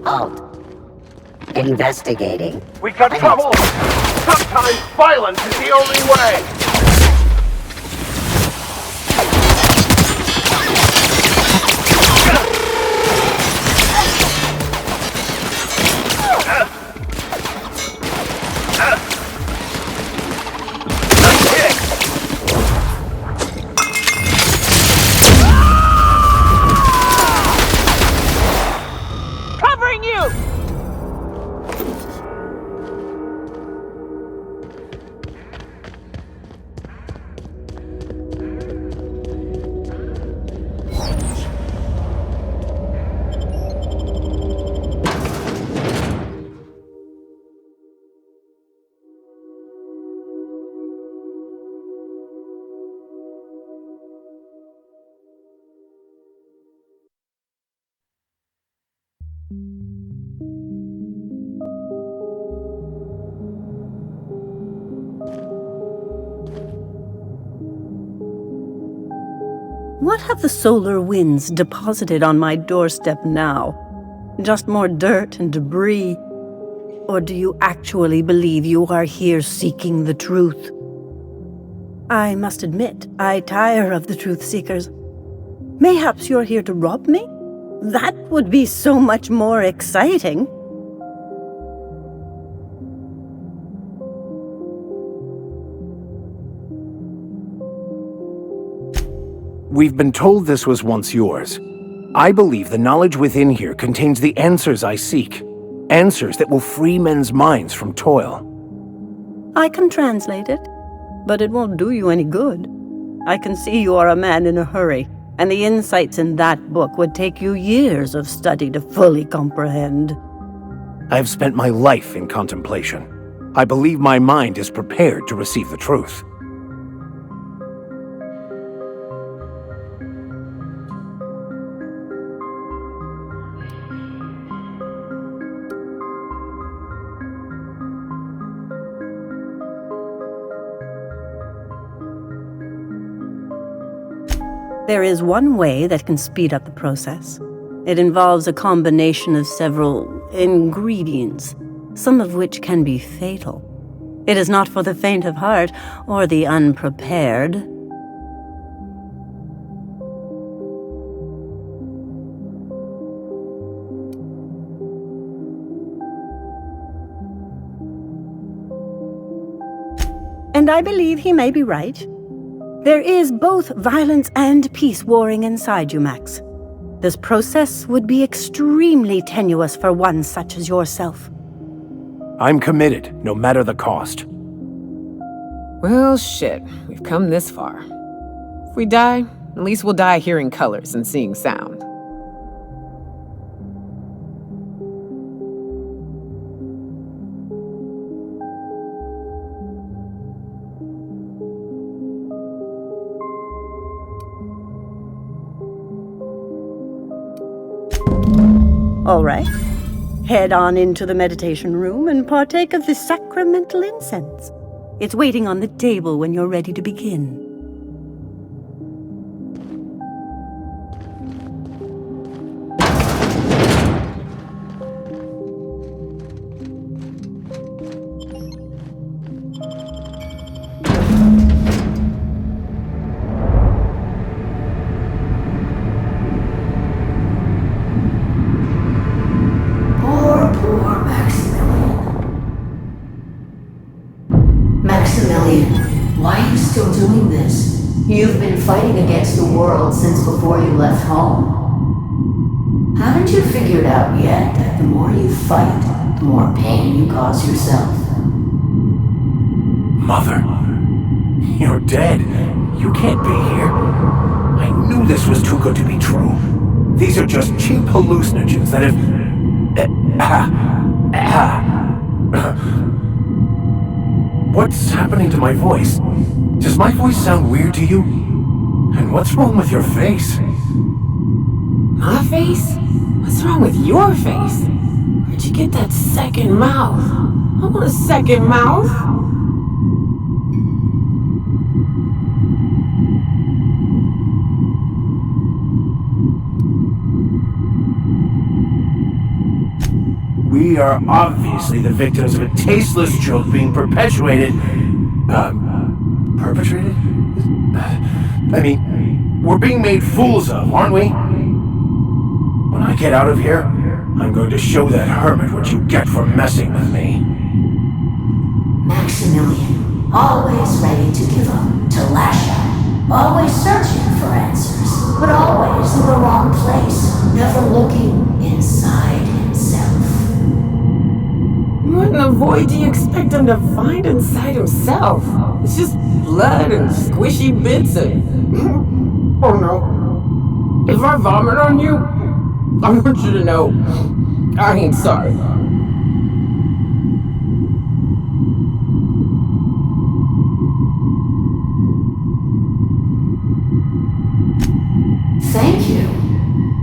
Halt. Investigating. We got trouble! Sometimes violence is the only way! Covering you! What have the solar winds deposited on my doorstep now? Just more dirt and debris? Or do you actually believe you are here seeking the truth? I must admit, I tire of the truth seekers. Mayhaps you're here to rob me? That would be so much more exciting. We've been told this was once yours. I believe the knowledge within here contains the answers I seek. Answers that will free men's minds from toil. I can translate it, but it won't do you any good. I can see you are a man in a hurry, and the insights in that book would take you years of study to fully comprehend. I have spent my life in contemplation. I believe my mind is prepared to receive the truth. There is one way that can speed up the process. It involves a combination of several ingredients, some of which can be fatal. It is not for the faint of heart or the unprepared. And I believe he may be right. There is both violence and peace warring inside you, Max. This process would be extremely tenuous for one such as yourself. I'm committed, no matter the cost. Well, shit. We've come this far. If we die, at least we'll die hearing colors and seeing sound. All right. Head on into the meditation room and partake of the sacramental incense. It's waiting on the table when you're ready to begin. Why are you still doing this? You've been fighting against the world since before you left home. Haven't you figured out yet that the more you fight, the more pain you cause yourself? Mother, you're dead. You can't be here. I knew this was too good to be true. These are just cheap hallucinogens that have... What's happening to my voice? Does my voice sound weird to you? And what's wrong with your face? My face? What's wrong with your face? Where'd you get that second mouth? I want a second mouth. We are obviously the victims of a tasteless joke being perpetuated. Perpetrated? I mean, we're being made fools of, aren't we? When I get out of here, I'm going to show that hermit what you get for messing with me. Maximilian, always ready to give up, to lash out, always searching for answers, but always in the wrong place, never looking inside himself. What in the void do you expect him to find inside himself? It's just blood and squishy bits and... Oh no. If I vomit on you, I want you to know I ain't sorry. Thank you.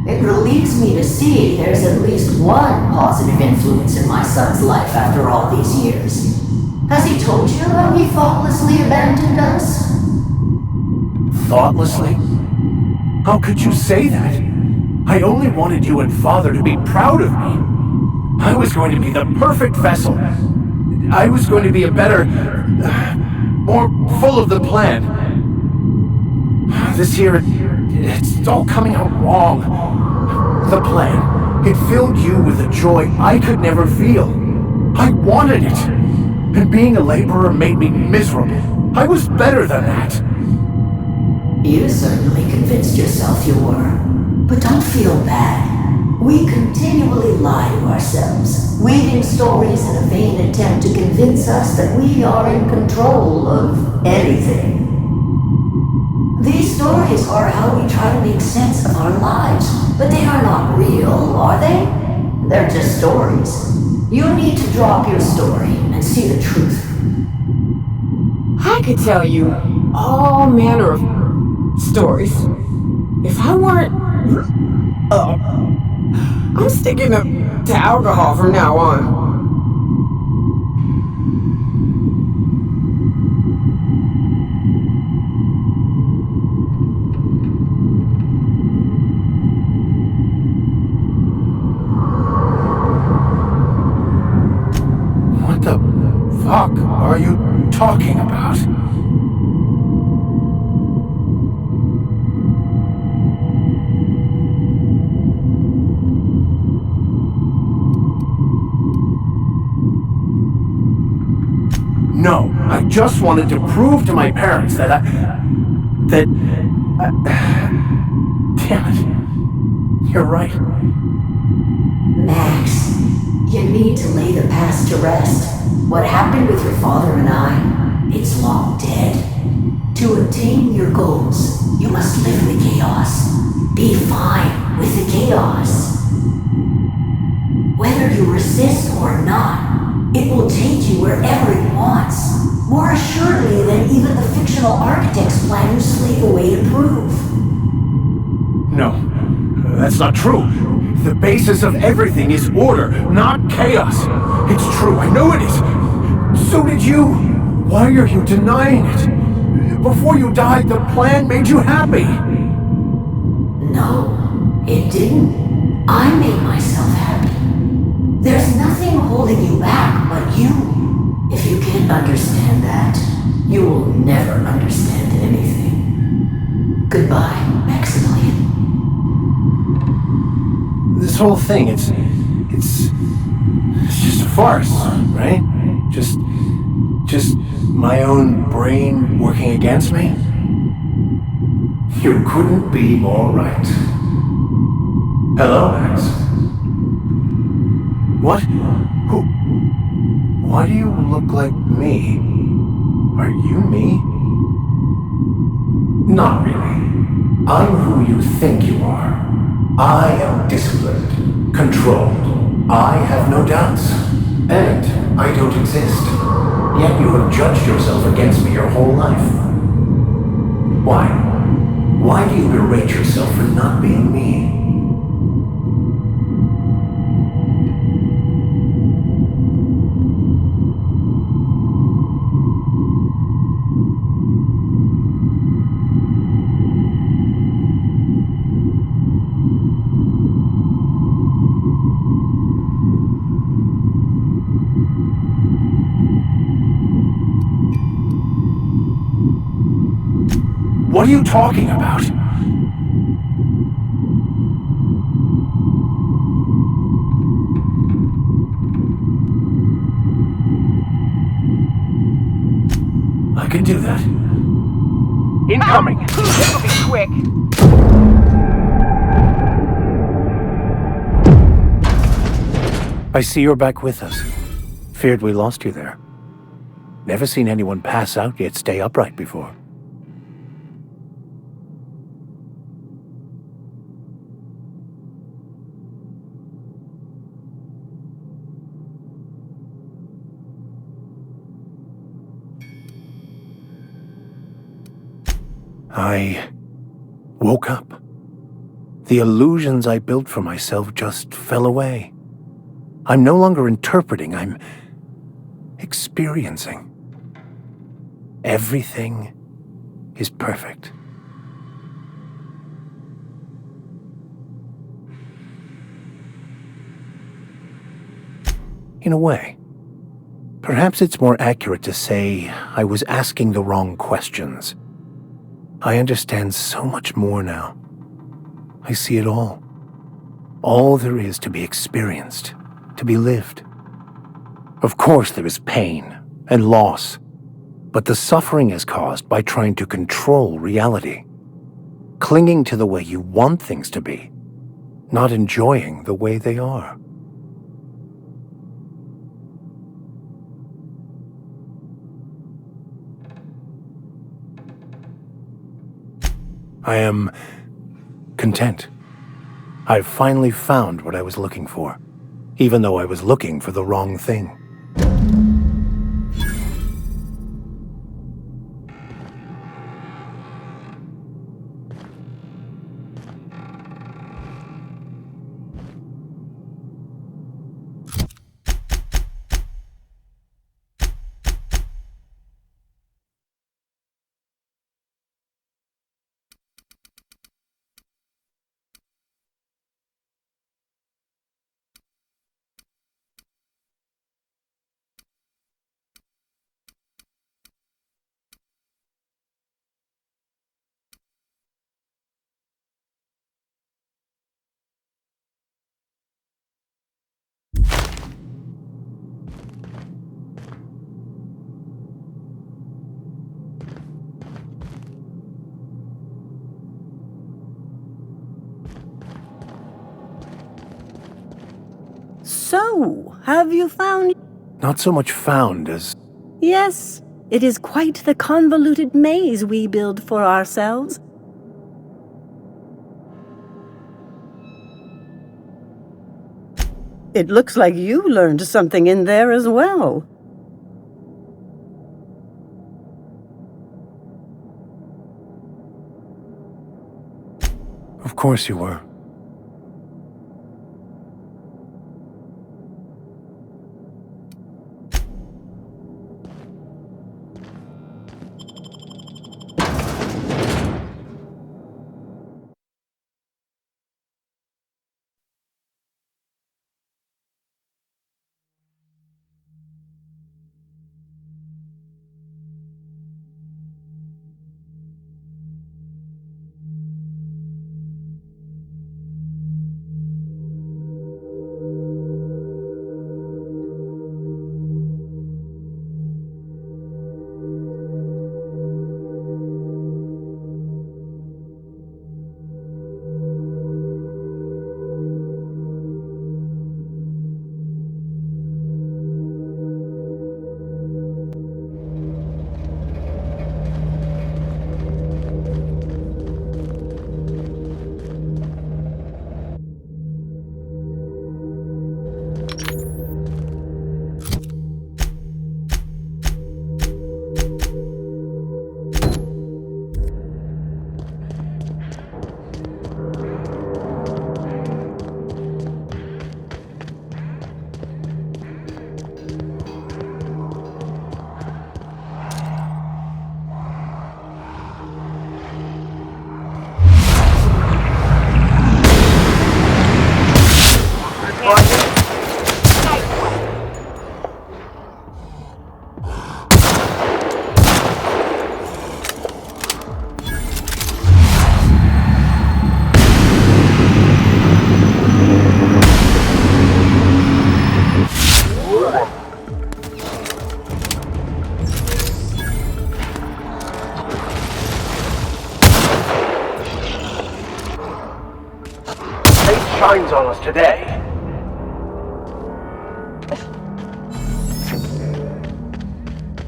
It relieves me to see there's at least one positive influence in my son's life after all these years. Has he told you how he thoughtlessly abandoned us? Thoughtlessly? How could you say that? I only wanted you and Father to be proud of me. I was going to be the perfect vessel. I was going to be a better... more full of the plan. This year, it's all coming out wrong. The plan, it filled you with a joy I could never feel. I wanted it. And being a laborer made me miserable. I was better than that. You certainly convinced yourself you were. But don't feel bad. We continually lie to ourselves, weaving stories in a vain attempt to convince us that we are in control of anything. These stories are how we try to make sense of our lives, but they are not real, are they? They're just stories. You need to drop your story and see the truth. I could tell you all manner of stories. If I weren't... I'm sticking to alcohol from now on. What the fuck are you talking about? No, I just wanted to prove to my parents that damn it. You're right. Max, you need to lay the past to rest. What happened with your father and I, it's long dead. To attain your goals, you must live in the chaos. Be fine with the chaos. Whether you resist or not, it will take you wherever it wants, more assuredly than even the fictional architects plan to slave away to prove. No, that's not true. The basis of everything is order, not chaos. It's true, I know it is. So did you. Why are you denying it? Before you died, the plan made you happy. No, it didn't. I made myself happy. There's nothing holding you back but you. If you can't understand that, you will never understand anything. Goodbye, Maximilian. This whole thing, it's just a farce, right? Just my own brain working against me? You couldn't be more right. Hello, Max. What? Who? Why do you look like me? Are you me? Not really. I'm who you think you are. I am disciplined, controlled. I have no doubts. And I don't exist. Yet you have judged yourself against me your whole life. Why? Why do you berate yourself for not being me? What are you talking about? I can do that. Incoming! This'll be quick! I see you're back with us. Feared we lost you there. Never seen anyone pass out yet stay upright before. I woke up. The illusions I built for myself just fell away. I'm no longer interpreting, I'm experiencing. Everything is perfect. In a way. Perhaps it's more accurate to say I was asking the wrong questions. I understand so much more now. I see it all. All there is to be experienced, to be lived. Of course there is pain and loss, but the suffering is caused by trying to control reality, clinging to the way you want things to be, not enjoying the way they are. I am content. I've finally found what I was looking for, even though I was looking for the wrong thing. So, have you found... Not so much found as... Yes, it is quite the convoluted maze we build for ourselves. It looks like you learned something in there as well. Of course you were. shines on us today.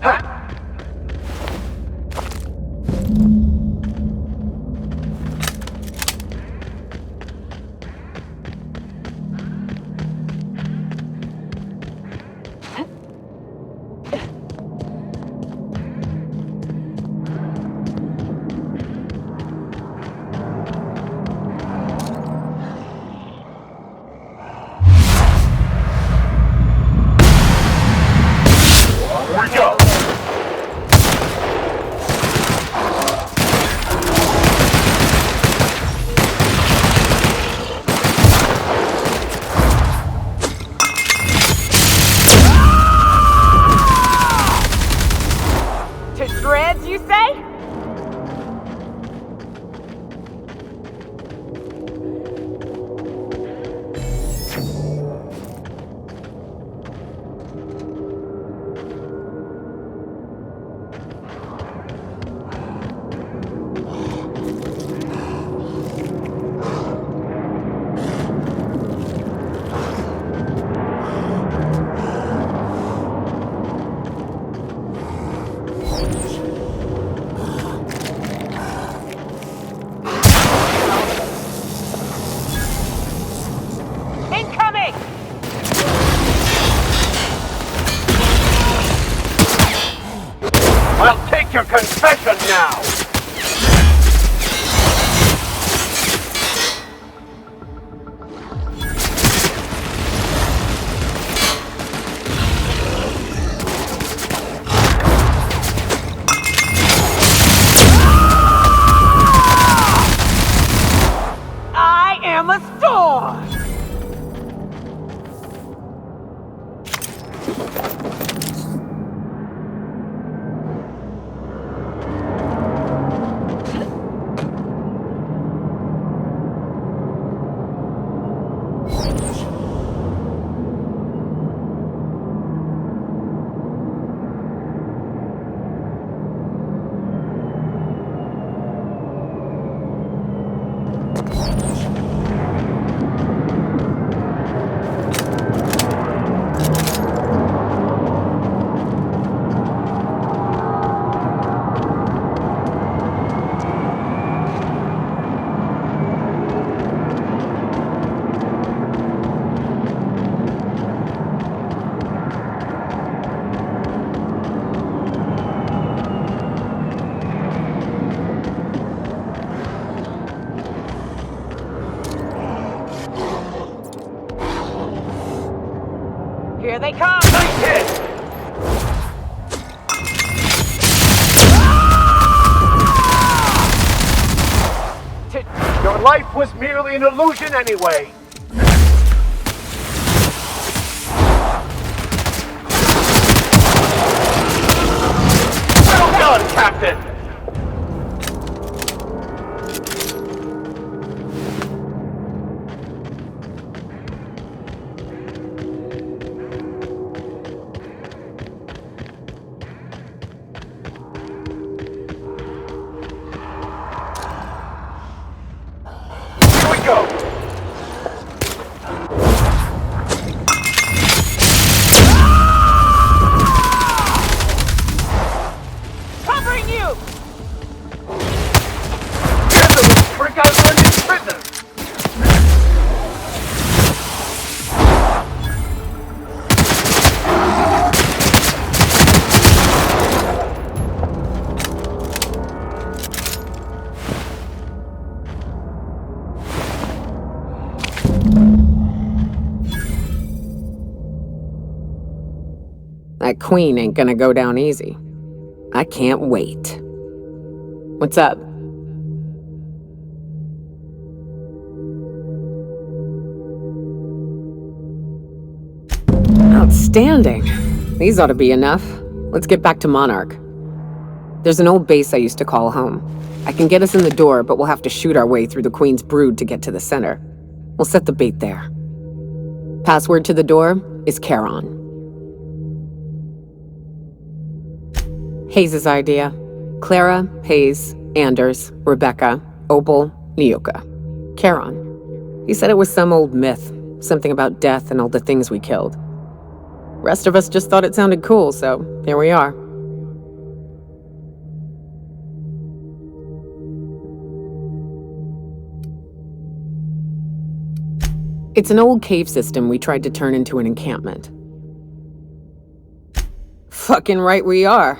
Ha! Dreads, you say? Incoming! I'll take your confession now! I am a storm! Here they come! Nice hit! Your life was merely an illusion anyway! Well done, Captain! Here we go! Covering you! Get the little freak out of his business! That queen ain't gonna go down easy. I can't wait. What's up? Outstanding. These ought to be enough. Let's get back to Monarch. There's an old base I used to call home. I can get us in the door, but we'll have to shoot our way through the Queen's brood to get to the center. We'll set the bait there. Password to the door is Charon. Hayes' idea. Clara, Hayes, Anders, Rebecca, Opal, Nyoka. Charon. He said it was some old myth, something about death and all the things we killed. Rest of us just thought it sounded cool, so here we are. It's an old cave system we tried to turn into an encampment. Fucking right we are.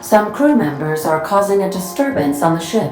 Some crew members are causing a disturbance on the ship.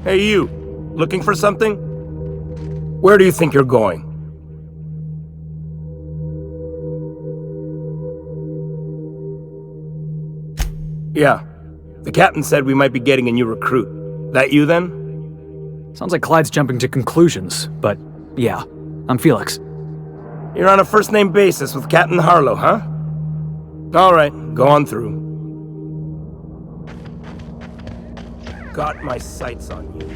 Hey, you. Looking for something? Where do you think you're going? Yeah. The captain said we might be getting a new recruit. That you, then? Sounds like Clyde's jumping to conclusions, but yeah, I'm Felix. You're on a first-name basis with Captain Harlow, huh? All right, go on through. Got my sights on you.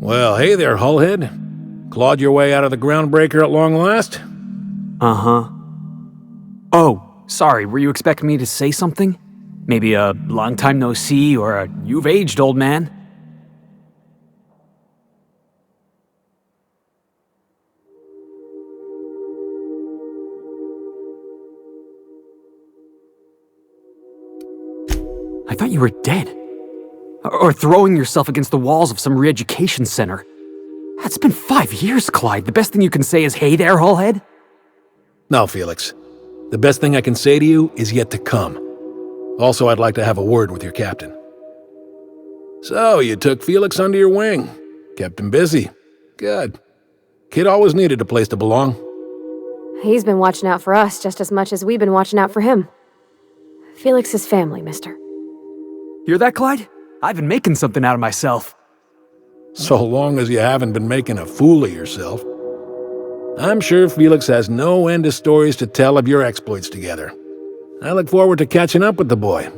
Well, hey there, Hullhead. Clawed your way out of the groundbreaker at long last? Uh-huh. Oh, sorry, were you expecting me to say something? Maybe a long time no see or a you've aged, old man? I thought you were dead. Or throwing yourself against the walls of some re-education center. It's been 5 years, Clyde. The best thing you can say is, hey there, Hullhead? No, Felix. The best thing I can say to you is yet to come. Also, I'd like to have a word with your captain. So, you took Felix under your wing. Kept him busy. Good. Kid always needed a place to belong. He's been watching out for us just as much as we've been watching out for him. Felix is family, mister. Hear that, Clyde? I've been making something out of myself. So long as you haven't been making a fool of yourself. I'm sure Felix has no end of stories to tell of your exploits together. I look forward to catching up with the boy.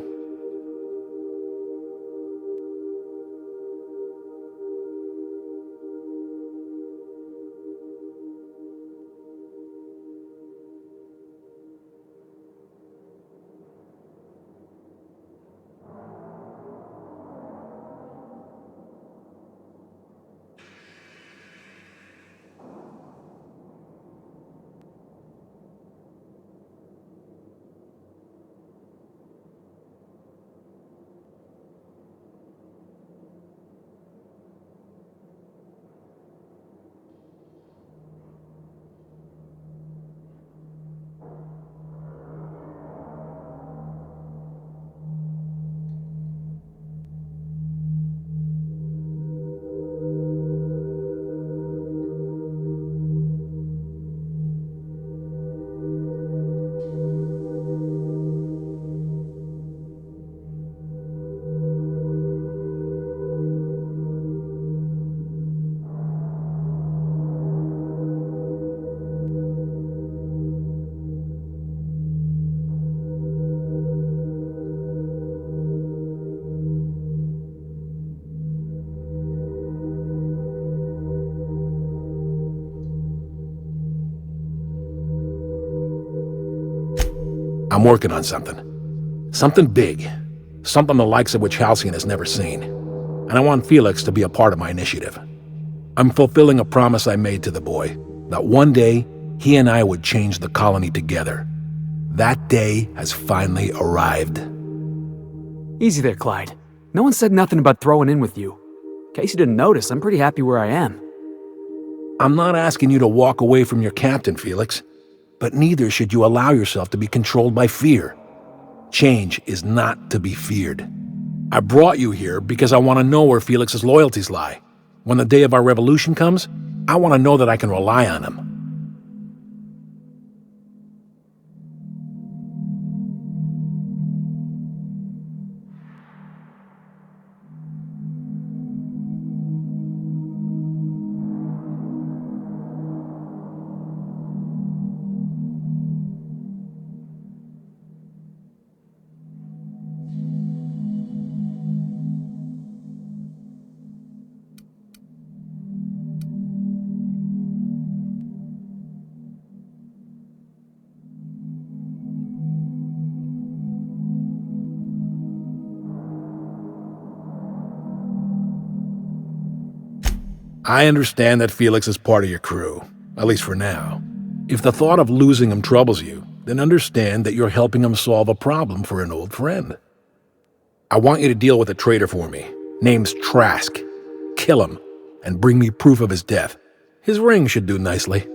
I'm working on something. Something big. Something the likes of which Halcyon has never seen. And I want Felix to be a part of my initiative. I'm fulfilling a promise I made to the boy, that one day he and I would change the colony together. That day has finally arrived. Easy there, Clyde. No one said nothing about throwing in with you. In case you didn't notice, I'm pretty happy where I am. I'm not asking you to walk away from your captain, Felix. But neither should you allow yourself to be controlled by fear. Change is not to be feared. I brought you here because I want to know where Felix's loyalties lie. When the day of our revolution comes, I want to know that I can rely on him. I understand that Felix is part of your crew, at least for now. If the thought of losing him troubles you, then understand that you're helping him solve a problem for an old friend. I want you to deal with a traitor for me. Name's Trask. Kill him, and bring me proof of his death. His ring should do nicely.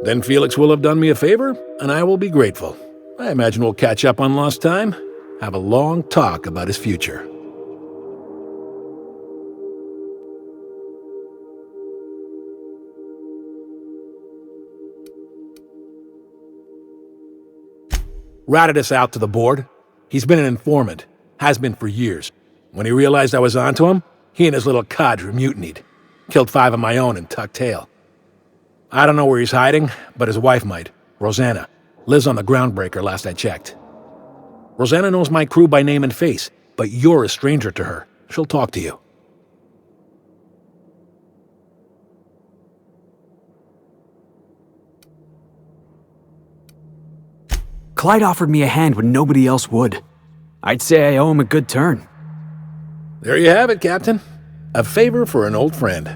Then Felix will have done me a favor, and I will be grateful. I imagine we'll catch up on lost time, have a long talk about his future. Ratted us out to the board. He's been an informant. Has been for years. When he realized I was onto him, he and his little cadre mutinied. Killed 5 of my own and tucked tail. I don't know where he's hiding, but his wife might. Rosanna. Lives on the Groundbreaker last I checked. Rosanna knows my crew by name and face, but you're a stranger to her. She'll talk to you. Clyde offered me a hand when nobody else would. I'd say I owe him a good turn. There you have it, Captain. A favor for an old friend.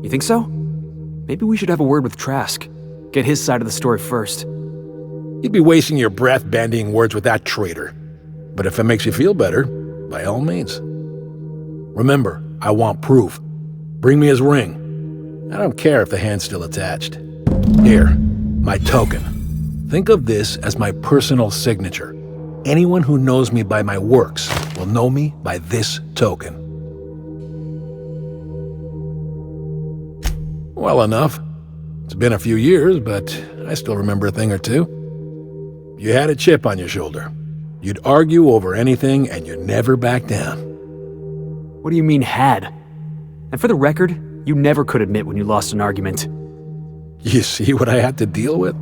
You think so? Maybe we should have a word with Trask. Get his side of the story first. You'd be wasting your breath bandying words with that traitor. But if it makes you feel better, by all means. Remember, I want proof. Bring me his ring. I don't care if the hand's still attached. Here, my token. Think of this as my personal signature. Anyone who knows me by my works will know me by this token. Well enough. It's been a few years, but I still remember a thing or two. You had a chip on your shoulder. You'd argue over anything and you'd never back down. What do you mean, had? And for the record, you never could admit when you lost an argument. You see what I had to deal with?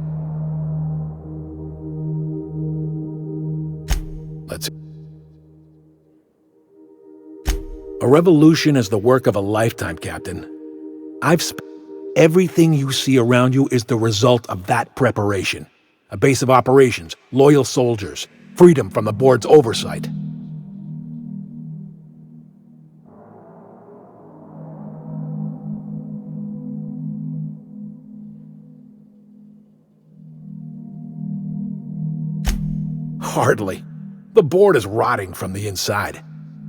Let's see. A revolution is the work of a lifetime, Captain. Everything you see around you is the result of that preparation. A base of operations, loyal soldiers, freedom from the board's oversight. Hardly. The board is rotting from the inside.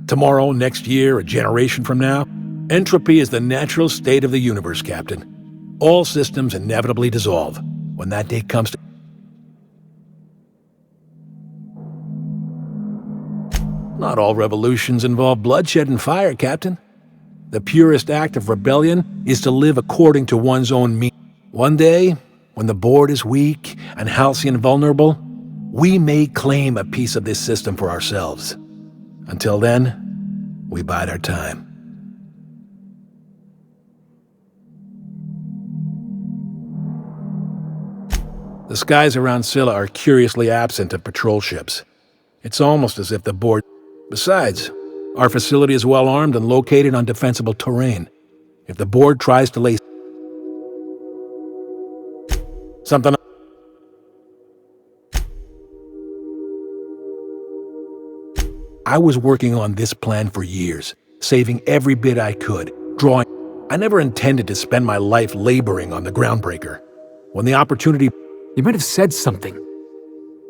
Tomorrow, next year, a generation from now, entropy is the natural state of the universe, Captain. All systems inevitably dissolve. When that day comes to... Not all revolutions involve bloodshed and fire, Captain. The purest act of rebellion is to live according to one's own means. One day, when the board is weak and Halcyon vulnerable, we may claim a piece of this system for ourselves. Until then, we bide our time. The skies around Scylla are curiously absent of patrol ships. It's almost as if the board... Besides, our facility is well armed and located on defensible terrain. If the board tries to lay something... I was working on this plan for years, saving every bit I could, drawing... I never intended to spend my life laboring on the Groundbreaker. When the opportunity... You might have said something.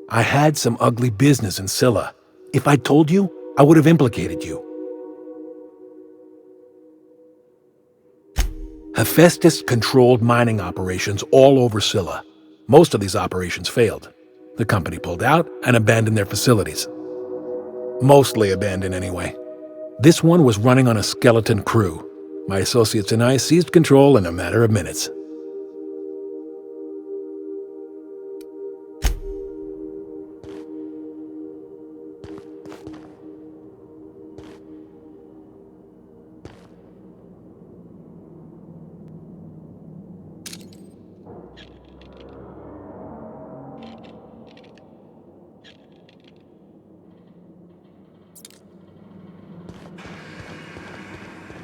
I had some ugly business in Scylla. If I'd told you, I would have implicated you. Hephaestus controlled mining operations all over Scylla. Most of these operations failed. The company pulled out and abandoned their facilities. Mostly abandoned anyway. This one was running on a skeleton crew. My associates and I seized control in a matter of minutes.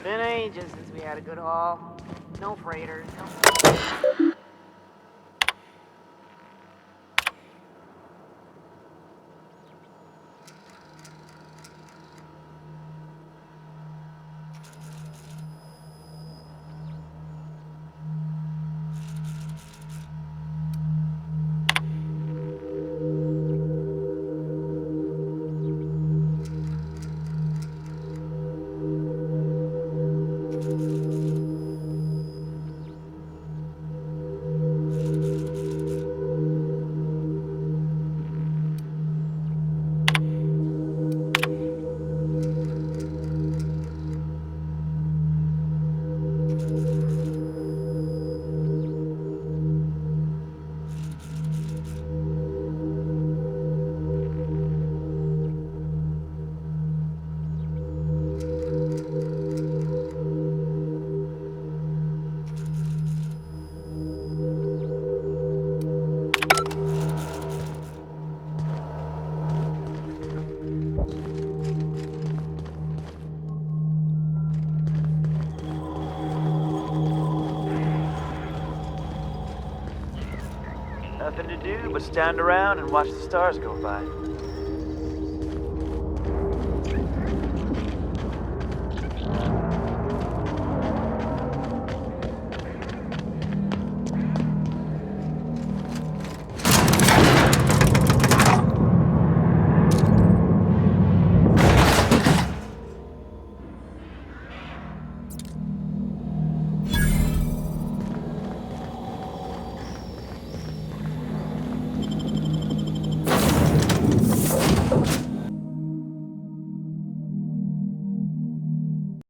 Been ages since we had a good haul. No freighters. No... Nothing to do but stand around and watch the stars go by.